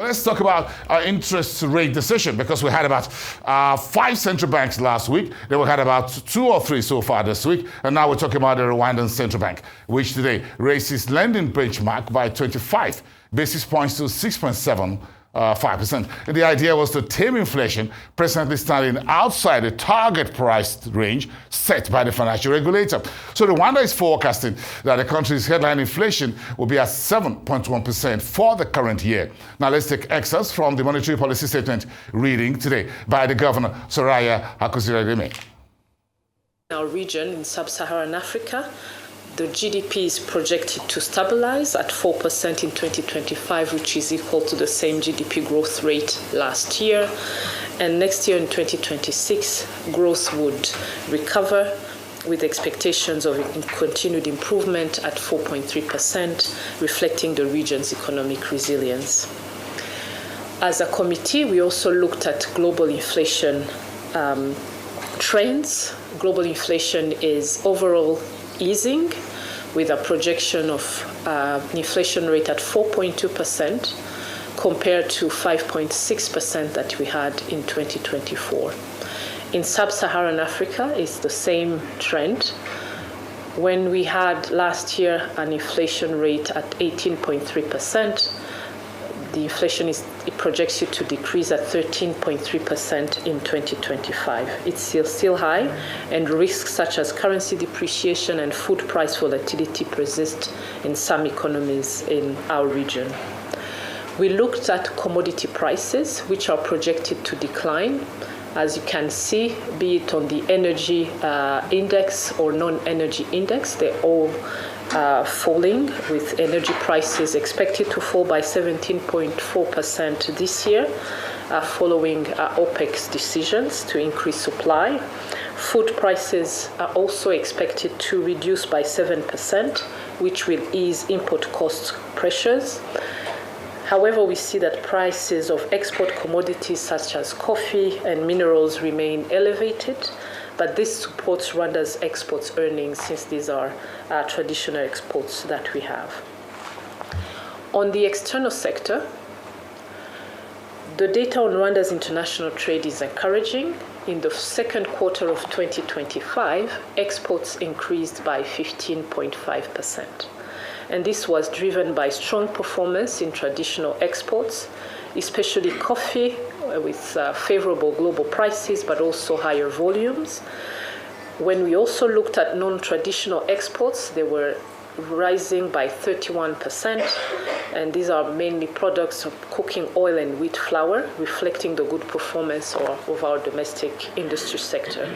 let's talk about interest rate decision, because we had about 5 central banks last week. Then we had about 2 or 3 so far this week. And now we're talking about the Rwandan Central Bank, which today raised its lending benchmark by 25 basis points to 6.75%. And the idea was to tame inflation, presently standing outside the target price range set by the financial regulator. So Rwanda is forecasting that the country's headline inflation will be at 7.1% for the current year. Now let's take excerpts from the monetary policy statement reading today by the governor, Soraya Hakuzira-Deme. In our region in sub-Saharan Africa, the GDP is projected to stabilize at 4% in 2025, which is equal to the same GDP growth rate last year. And next year in 2026, growth would recover with expectations of continued improvement at 4.3%, reflecting the region's economic resilience. As a committee, we also looked at global inflation trends. Global inflation is overall easing, with a projection of inflation rate at 4.2% compared to 5.6% that we had in 2024. In sub-Saharan Africa, it's the same trend. When we had last year an inflation rate at 18.3%, the inflation it projects it to decrease at 13.3% in 2025. It's still high, and risks such as currency depreciation and food price volatility persist in some economies in our region. We looked at commodity prices, which are projected to decline. As you can see, be it on the energy index or non-energy index, they're all falling, with energy prices expected to fall by 17.4% this year, following OPEC's decisions to increase supply. Food prices are also expected to reduce by 7%, which will ease import cost pressures. However, we see that prices of export commodities such as coffee and minerals remain elevated, but this supports Rwanda's exports earnings, since these are traditional exports that we have. On the external sector, the data on Rwanda's international trade is encouraging. In the second quarter of 2025, exports increased by 15.5%. And this was driven by strong performance in traditional exports, especially coffee, with favorable global prices, but also higher volumes. When we also looked at non-traditional exports, they were rising by 31%, and these are mainly products of cooking oil and wheat flour, reflecting the good performance of our domestic industry sector.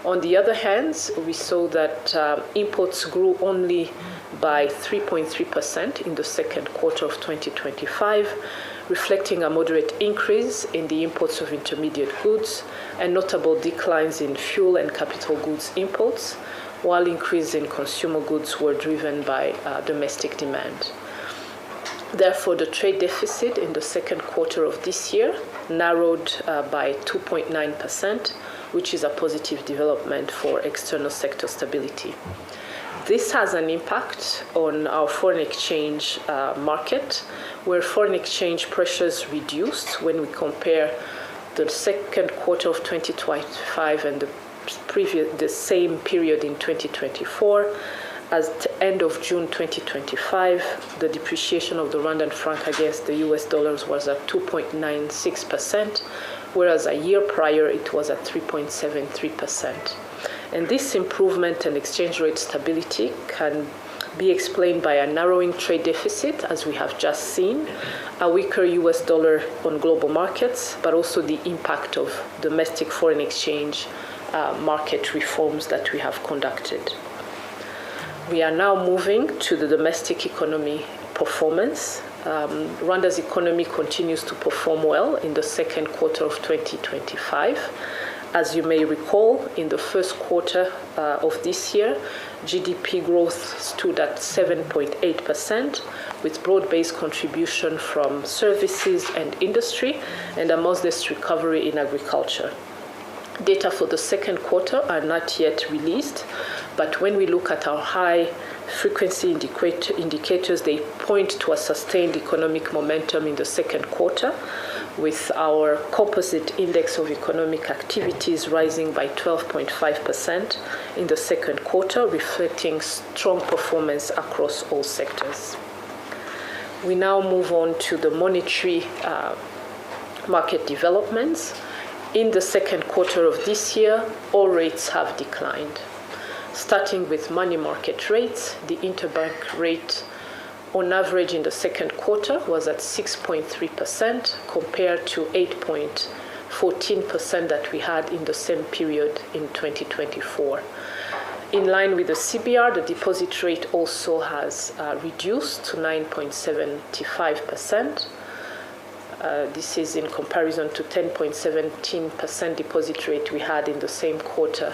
On the other hand, we saw that imports grew only by 3.3% in the second quarter of 2025, reflecting a moderate increase in the imports of intermediate goods and notable declines in fuel and capital goods imports, while increases in consumer goods were driven by domestic demand. Therefore, the trade deficit in the second quarter of this year narrowed by 2.9%, which is a positive development for external sector stability. This has an impact on our foreign exchange market, where foreign exchange pressures reduced when we compare the second quarter of 2025 and the same period in 2024. At the end of June 2025, the depreciation of the Rwandan franc against the US dollars was at 2.96%, whereas a year prior it was at 3.73%. And this improvement in exchange rate stability can be explained by a narrowing trade deficit, as we have just seen, a weaker US dollar on global markets, but also the impact of domestic foreign exchange market reforms that we have conducted. We are now moving to the domestic economy performance. Rwanda's economy continues to perform well in the second quarter of 2025. As you may recall, in the first quarter of this year, GDP growth stood at 7.8%, with broad-based contribution from services and industry, and a modest recovery in agriculture. Data for the second quarter are not yet released, but when we look at our high frequency indicators, they point to a sustained economic momentum in the second quarter, with our composite index of economic activities rising by 12.5% in the second quarter, reflecting strong performance across all sectors. We now move on to the monetary market developments. In the second quarter of this year, all rates have declined. Starting with money market rates, the interbank rate on average in the second quarter was at 6.3% compared to 8.14% that we had in the same period in 2024. In line with the CBR, the deposit rate also has reduced to 9.75%. This is in comparison to 10.17% deposit rate we had in the same quarter,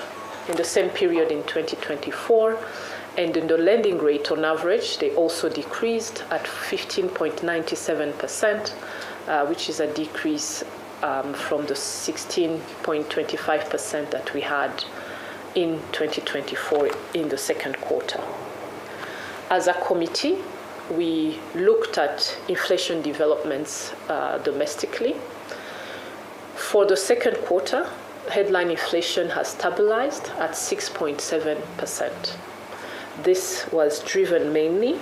in the same period in 2024. And in the lending rate on average, they also decreased at 15.97%, which is a decrease from the 16.25% that we had in 2024 in the second quarter. As a committee, we looked at inflation developments domestically. For the second quarter, headline inflation has stabilized at 6.7%. This was driven mainly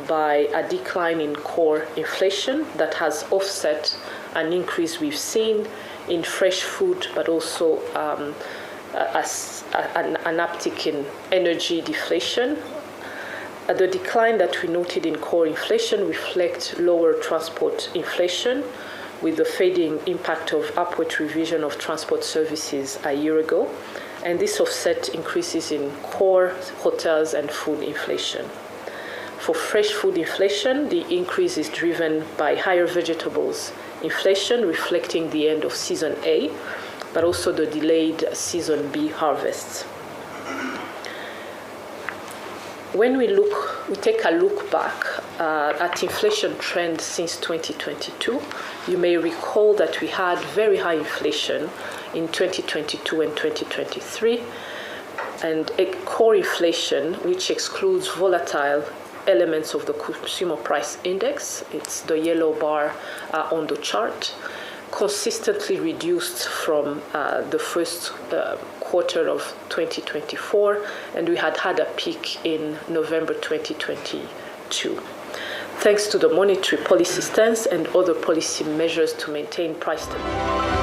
by a decline in core inflation that has offset an increase we've seen in fresh food, but also an uptick in energy deflation. The decline that we noted in core inflation reflects lower transport inflation, with the fading impact of upward revision of transport services a year ago, and this offset increases in core hotels and food inflation. For fresh food inflation, the increase is driven by higher vegetables inflation, reflecting the end of season A, but also the delayed season B harvests. When we take a look back at inflation trend since 2022, you may recall that we had very high inflation in 2022 and 2023, and a core inflation, which excludes volatile elements of the consumer price index, it's the yellow bar on the chart, consistently reduced from the first quarter of 2024, and we had a peak in November 2022. Thanks to the monetary policy stance and other policy measures to maintain price stability.